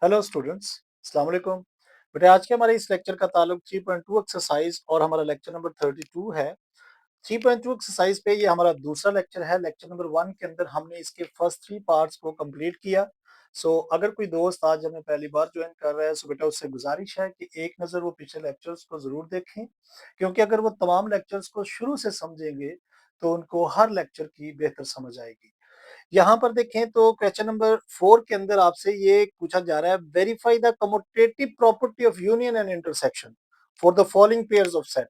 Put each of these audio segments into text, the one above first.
Hello students, अस्सलाम वालेकुम। बेटा आज के हमारे इस लेक्चर का ताल्लुक 3.2 एक्सरसाइज और हमारा लेक्चर नंबर 32 है। 3.2 एक्सरसाइज पे ये हमारा दूसरा लेक्चर है। लेक्चर नंबर 1 के अंदर हमने इसके फर्स्ट 3 पार्ट्स को कंप्लीट किया। अगर कोई दोस्त आज हमें पहली बार ज्वाइन कर रहा है बेटा उससे गुजारिश है कि एक नज़र वो पिछले लेक्चर्स को ज़रूर देखें, क्योंकि अगर वो तमाम लेक्चर्स को शुरू से समझेंगे तो उनको हर लेक्चर की बेहतर समझ आएगी। यहाँ पर देखें तो क्वेश्चन नंबर 4 के अंदर आपसे ये पूछा जा रहा है, verify the commutative property of union and intersection for the following pairs of set.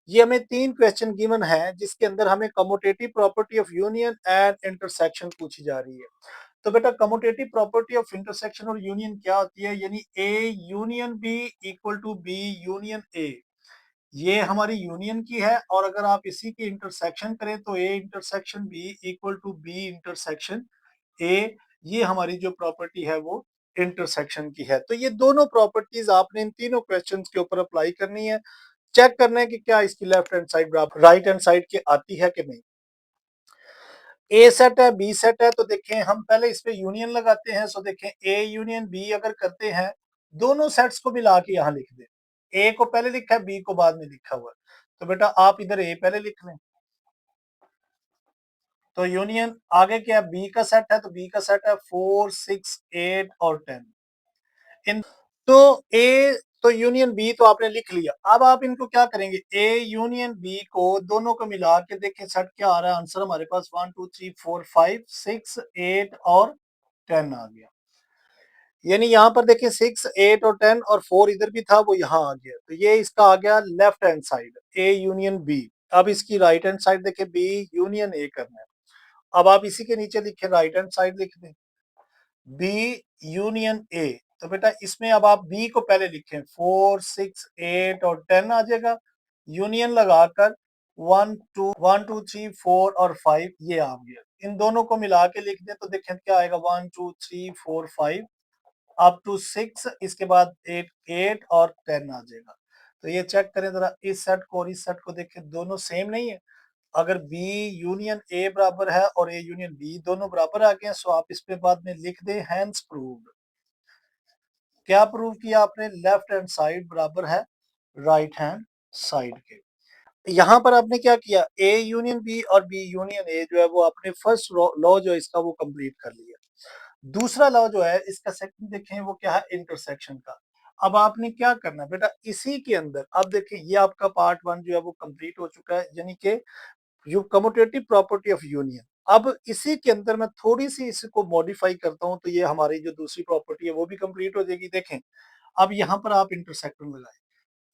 ये हमें 3 क्वेश्चन गिवन है जिसके अंदर हमें commutative property of union and intersection पूछी जा रही है। तो बेटा कम्यूटेटिव प्रॉपर्टी ऑफ इंटरसेक्शन और यूनियन क्या होती है, यानी A union B equal to B union A. ये हमारी यूनियन की है और अगर आप इसी की इंटरसेक्शन करें तो A intersection B equal to B intersection A. ये हमारी जो प्रॉपर्टी है वो इंटरसेक्शन की है। तो ये दोनों प्रॉपर्टीज आपने इन तीनों क्वेश्चंस के ऊपर अप्लाई करनी है। चेक करना है कि क्या इसकी लेफ्ट हैंड साइड बराबर राइट हैंड साइड के आती है कि नहीं। ए सेट है, बी सेट है, तो देखें हम पहले इस पे यूनियन लगाते हैं। देखें ए यूनियन बी अगर करते हैं, दोनों सेट्स को मिला के यहाँ लिख दें। ए को पहले लिखा है, बी को बाद में लिखा हुआ है। तो बेटा आप इधर ए पहले लिख लें। तो यूनियन आगे क्या है, बी का सेट है, तो बी का सेट है 4, 6, 8 और 10 इन। तो ए तो यूनियन बी तो आपने लिख लिया। अब आप इनको क्या करेंगे, ए यूनियन बी को दोनों को मिला के देखें सेट क्या आ रहा है। आंसर हमारे पास 1 2 3 4 5 6 8 और 10 आ गया। यानी यहाँ पर देखिए 6 8 और 10 और 4 इधर भी था वो यहाँ आ गया। तो ये इसका आ गया left hand side, A union B. अब इसकी राइट हैंड साइड देखे, बी यूनियन ए करना है। अब आप इसी के नीचे लिखे राइट हैंड साइड लिख दें, बी यूनियन ए। तो बेटा इसमें अब आप बी को पहले लिखें, 4 6 8 और 10 आ जाएगा। यूनियन लगाकर 1 2 3 4 और 5 ये आ गया। इन दोनों को मिला के लिख दें तो देखें क्या आएगा, 1 2 3 4 5 अप टू 6, इसके बाद 8 8 और 10 आ जाएगा। तो ये चेक करें जरा, इस सेट को और इस सेट को देखें, दोनों सेम नहीं है। अगर B यूनियन A बराबर है और A यूनियन B दोनों बराबर आ गए, सो आप इस पे बाद में लिख दें हैंस प्रूव्ड। क्या प्रूव किया आपने, लेफ्ट हैंड साइड बराबर है राइट हैंड साइड के। यहाँ पर आपने क्या किया, A यूनियन B और B यूनियन A जो है वो आपने फर्स्ट लॉ जो है इसका वो कंप्लीट कर लिया। दूसरा लॉ जो है इसका सेकंड देखें वो क्या है, इंटरसेक्शन का। अब आपने क्या करना है बेटा, इसी के अंदर अब देखें ये आपका पार्ट 1 जो है वो कंप्लीट हो चुका है, यानी कि you commutative property of union. अब इसी के अंदर मैं थोड़ी सी इसको मॉडिफाई करता हूं तो ये हमारी जो दूसरी प्रॉपर्टी है वो भी कंप्लीट हो जाएगी। देखें अब यहाँ पर आप इंटरसेक्शन लगाए,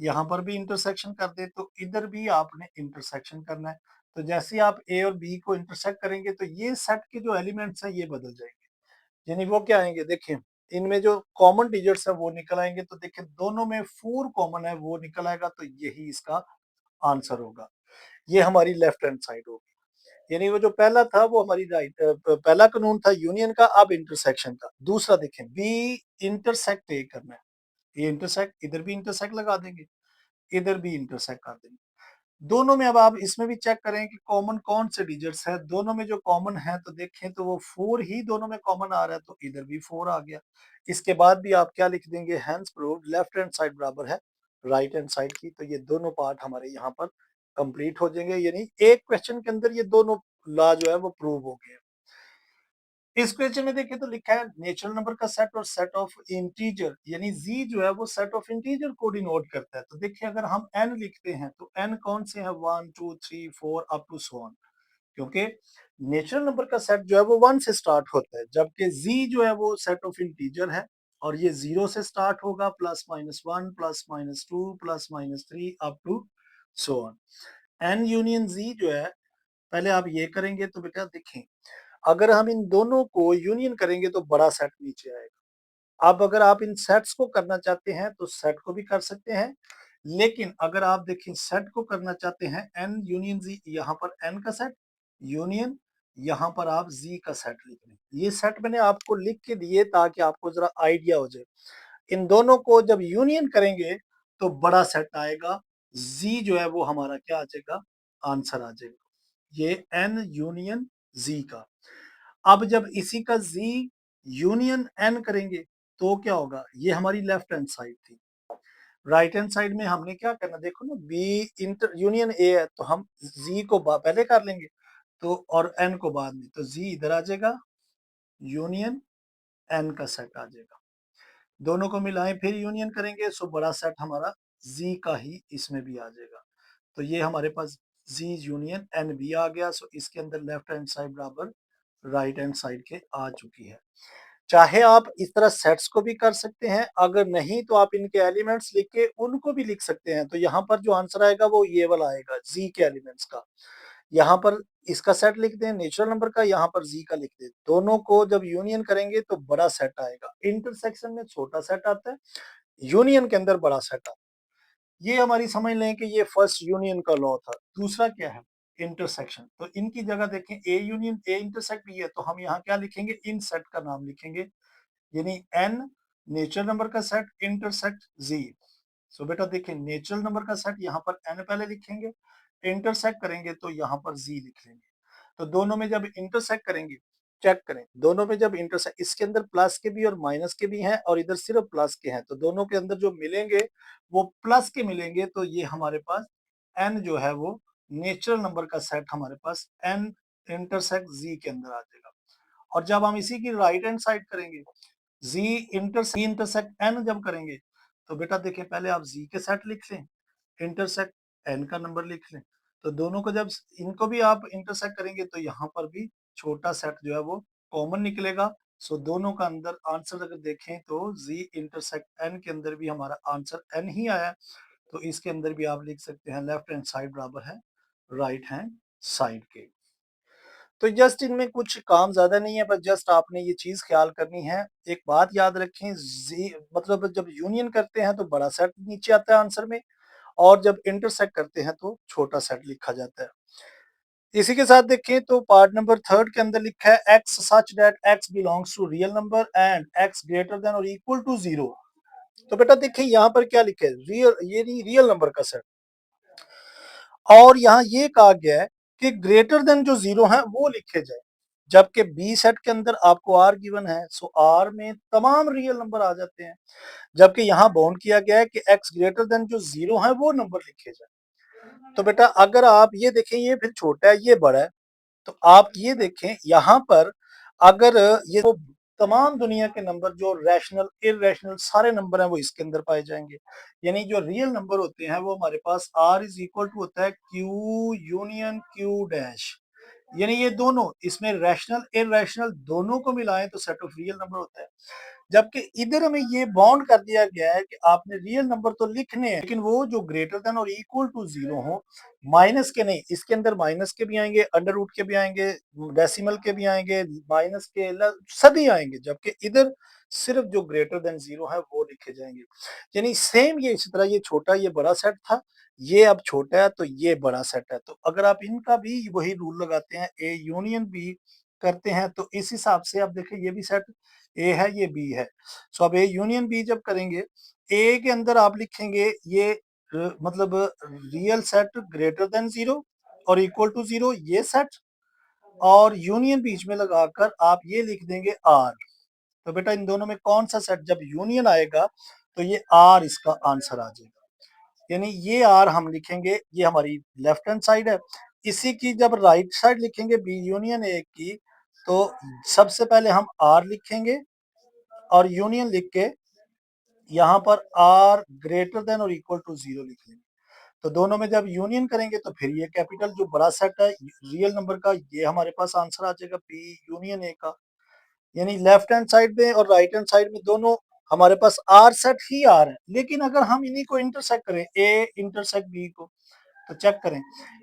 यहाँ पर भी इंटरसेक्शन कर दे तो इधर भी आपने इंटरसेक्शन करना है। तो जैसे ही आप ए और बी को इंटरसेक्ट करेंगे तो ये सेट के जो एलिमेंट्स हैं ये बदल जाएंगे। यानी वो क्या आएंगे, देखें इनमें जो कॉमन डिजिट्स है वो निकल आएंगे। तो देखें दोनों में 4 कॉमन है वो निकल आएगा, तो यही इसका आंसर होगा। ये हमारी लेफ्ट हैंड साइड होगी। यानी वो जो पहला था वो हमारी राइट, पहला कानून था यूनियन का, अब इंटरसेक्शन का। दूसरा देखें, बी इंटरसेक्ट ए करना है, ये इंटरसेक्ट, इधर भी इंटरसेक्ट लगा देंगे, इधर भी इंटरसेक्ट कर देंगे। दोनों में अब आप इसमें भी चेक करें कि कॉमन कौन से डिजिट्स है। दोनों में जो कॉमन है तो देखें तो वो 4 ही दोनों में कॉमन आ रहा है, तो इधर भी 4 आ गया। इसके बाद भी आप क्या लिख देंगे, hence proved left hand side बराबर है राइट हैंड साइड की। तो ये दोनों पार्ट हमारे यहाँ पर कंप्लीट हो जाएंगे, यानी एक क्वेश्चन के अंदर ये दोनों लॉ जो है वो प्रूव हो गए। इस क्वेश्चन में देखें तो लिखा है नेचुरल नंबर का सेट और सेट ऑफ इंटीजर, यानी z जो है वो सेट ऑफ इंटीजर को डिनोट करता है। तो देखिए अगर हम n लिखते हैं तो n कौन से हैं, 1 2 3 4 अप टू सो ऑन, क्योंकि नेचुरल नंबर का सेट जो है वो 1 से स्टार्ट होता है, जबकि z जो है वो सेट ऑफ इंटीजर है और ये 0 से स्टार्ट होगा, +-1 +-2 +-3 up to so on. n union z जो है, पहले आप ये करेंगे तो बेटा देखें अगर हम इन दोनों को यूनियन करेंगे तो बड़ा सेट नीचे आएगा। अब अगर आप इन सेट्स को करना चाहते हैं तो सेट को भी कर सकते हैं, लेकिन अगर आप देखें सेट को करना चाहते हैं n यूनियन z, यहाँ पर n का सेट यूनियन, यहाँ पर आप z का सेट लिख लें। ये सेट मैंने आपको लिख के दिए ताकि आपको जरा आइडिया हो जाए। इन दोनों को जब यूनियन करेंगे तो बड़ा सेट आएगा, z जो है वो हमारा क्या आ जाएगा, आंसर आ जाएगा, ये n यूनियन z का। अब जब इसी का z यूनियन n करेंगे तो क्या होगा, ये हमारी लेफ्ट हैंड साइड थी। राइट हैंड साइड में हमने क्या करना, देखो ना, बी इंटर यूनियन ए है तो हम जी को पहले कर लेंगे तो, और एन को बाद में, तो जी इधर आ जाएगा, यूनियन एन का सेट आ जाएगा। दोनों को मिलाएं फिर यूनियन करेंगे, सो बड़ा सेट हमारा जी का ही इसमें भी आ जाएगा। तो ये हमारे पास जी यूनियन एन भी आ गया। सो इसके अंदर लेफ्ट हैंड साइड बराबर राइट हैंड साइड के आ चुकी है। चाहे आप इस तरह सेट्स को भी कर सकते हैं, अगर नहीं तो आप इनके एलिमेंट्स लिख के उनको भी लिख सकते हैं। तो यहाँ पर जो आंसर आएगा वो ये वाला आएगा, जी के एलिमेंट्स का। यहाँ पर इसका सेट लिख दें नेचुरल नंबर का, यहाँ पर जी का लिख दें। दोनों को जब यूनियन करेंगे तो बड़ा सेट आएगा। इंटरसेक्शन में छोटा सेट आता है, यूनियन के अंदर बड़ा सेट आता है। ये हमारी समझ लें कि ये फर्स्ट यूनियन का लॉ था। दूसरा क्या है, इंटरसेक्शन। तो इनकी जगह देखें, ए यूनियन ए इंटरसेक्ट भी है, तो हम यहाँ क्या लिखेंगे, इन सेट का नाम लिखेंगे, यानी एन नेचुरल नंबर का सेट इंटरसेक्ट जी। सो बेटा देखिए, नेचुरल नंबर का सेट यहाँ पर एन पहले लिखेंगे, इंटरसेक्ट करेंगे तो यहाँ पर जी लिख लेंगे। तो दोनों में जब इंटरसेक्ट करेंगे, चेक करें, दोनों में जब इंटरसेक्ट, इसके अंदर प्लस के भी और माइनस के भी हैं और इधर सिर्फ प्लस के हैं, तो दोनों के अंदर जो मिलेंगे वो प्लस के मिलेंगे। तो ये हमारे पास एन जो है वो नेचुरल नंबर का सेट हमारे पास एन इंटरसेक्ट जी के अंदर आ जाएगा। और जब हम इसी की राइट हैंड साइड करेंगे, जी इंटरसेक्ट एन जब करेंगे, तो बेटा देखिए, पहले आप जी के सेट लिख लें, इंटरसेक्ट एन का नंबर लिख लें। तो दोनों को जब इनको भी आप इंटरसेक्ट करेंगे तो यहाँ पर भी छोटा सेट जो है वो कॉमन निकलेगा। सो दोनों का अंदर आंसर अगर देखें तो जी इंटरसेक्ट एन के अंदर भी हमारा आंसर एन ही आया। तो इसके अंदर भी आप लिख सकते हैं लेफ्ट हैंड साइड बराबर है राइट हैंड साइड के। तो जस्ट इनमें कुछ काम ज्यादा नहीं है, बस जस्ट आपने ये चीज ख्याल करनी है। एक बात याद रखें, जी मतलब जब यूनियन करते हैं तो बड़ा सेट नीचे आता है आंसर में, और जब इंटरसेक्ट करते हैं तो छोटा सेट लिखा जाता है। इसी के साथ देखें तो पार्ट नंबर थर्ड के अंदर लिखा है x such that x belongs to real number and x greater than or equal to zero. तो बेटा देखिए यहाँ पर क्या लिखा है, रियल, ये नहीं रियल नंबर का सेट। और यहाँ ये कहा गया है कि ग्रेटर देन जो जीरो है वो लिखे जाए, जबकि बी सेट के अंदर आपको आर गिवन है, सो आर में तमाम रियल नंबर आ जाते हैं। जबकि यहाँ बाउंड किया गया है कि एक्स ग्रेटर देन जो जीरो है वो नंबर लिखे जाए। तो बेटा अगर आप ये देखें, ये फिर छोटा है ये बड़ा है, तो आप ये देखें यहाँ पर, अगर ये तो तमाम दुनिया के नंबर जो रैशनल इरेशनल सारे नंबर हैं वो इसके अंदर पाए जाएंगे। यानी जो रियल नंबर होते हैं वो हमारे पास आर इज इक्वल टू होता है क्यू यूनियन क्यू डैश। यानी ये दोनों, इसमें रैशनल इरेशनल दोनों को मिलाएं तो सेट ऑफ रियल नंबर होता है। जबकि इधर हमें ये बाउंड कर दिया गया है कि आपने रियल नंबर तो लिखने हैं, लेकिन वो जो greater than or equal to zero हो, माइनस के नहीं। इसके अंदर माइनस के भी आएंगे, अंडर रूट के भी आएंगे, डेसिमल के भी आएंगे, माइनस के सभी आएंगे, जबकि इधर सिर्फ जो ग्रेटर देन जीरो है वो लिखे जाएंगे। यानी सेम ये इसी तरह, ये छोटा ये बड़ा सेट था, ये अब छोटा है तो ये बड़ा सेट है। तो अगर आप इनका भी वही रूल लगाते हैं, ए यूनियन बी करते हैं, तो इस हिसाब से आप देखें ये भी सेट ए है ये बी है। सो अब ए यूनियन बी जब करेंगे, ए के अंदर आप लिखेंगे ये मतलब real set greater than zero और इक्वल टू जीरो ये सेट, और यूनियन बीच में लगाकर आप ये लिख देंगे आर। तो बेटा इन दोनों में कौन सा सेट जब यूनियन आएगा तो ये आर इसका आंसर आ जाएगा। यानी ये आर हम लिखेंगे, ये हमारी लेफ्ट हैंड साइड है। इसी की जब राइट साइड लिखेंगे बी यूनियन ए की, तो सबसे पहले हम आर लिखेंगे और यूनियन लिख के यहाँ पर are greater than or equal to zero लिख लेंगे। तो दोनों में जब यूनियन करेंगे तो फिर ये कैपिटल जो बड़ा सेट है रियल नंबर का, ये हमारे पास आंसर आ जाएगा बी यूनियन ए का। यानी लेफ्ट हैंड साइड में और राइट हैंड साइड में दोनों हमारे पास आर सेट ही आर है। लेकिन अगर हम इन्हीं को इंटरसेक्ट करें, ए इंटरसेक्ट बी को, तो चेक करें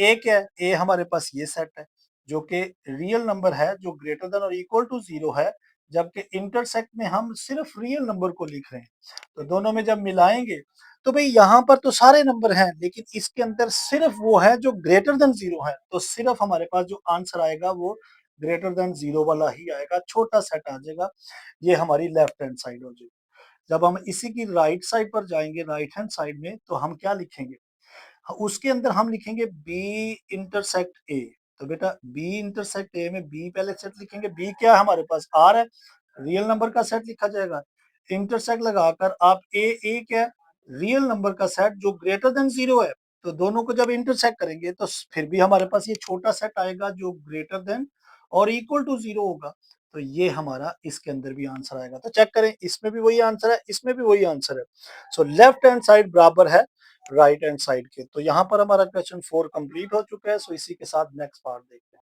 ए क्या है, ए हमारे पास ये सेट है जो कि रियल नंबर है जो greater than or equal to zero है, जबकि इंटरसेक्ट में हम सिर्फ रियल नंबर को लिख रहे हैं। तो दोनों में जब मिलाएंगे तो भाई यहाँ पर तो सारे नंबर हैं, लेकिन इसके अंदर सिर्फ वो है जो ग्रेटर देन जीरो है, तो सिर्फ हमारे पास जो आंसर आएगा वो ग्रेटर देन जीरो वाला ही आएगा, छोटा सेट आ जाएगा। ये हमारी लेफ्ट हैंड साइड हो जाएगी। जब हम इसी की राइट साइड पर जाएंगे, राइट हैंड साइड में, तो हम क्या लिखेंगे, उसके अंदर हम लिखेंगे बी इंटरसेक्ट ए। तो बेटा बी इंटरसेक्ट ए में बी पहले सेट लिखेंगे, बी क्या है हमारे पास आर है, रियल नंबर का सेट लिखा जाएगा। इंटरसेक्ट लगाकर आप ए क्या है, रियल नंबर का सेट जो ग्रेटर देन 0 है, तो दोनों को जब इंटरसेक्ट करेंगे तो फिर भी हमारे पास ये छोटा सेट आएगा जो greater than or equal to 0 होगा। तो ये हमारा इसके अंदर भी आंसर आएगा। तो चेक करें, इसमें भी वही आंसर है, इसमें भी वही आंसर है। सो लेफ्ट हैंड साइड बराबर है राइट हैंड साइड के। तो यहाँ पर हमारा क्वेश्चन 4 कंप्लीट हो चुका है। सो इसी के साथ नेक्स्ट पार्ट देखते हैं।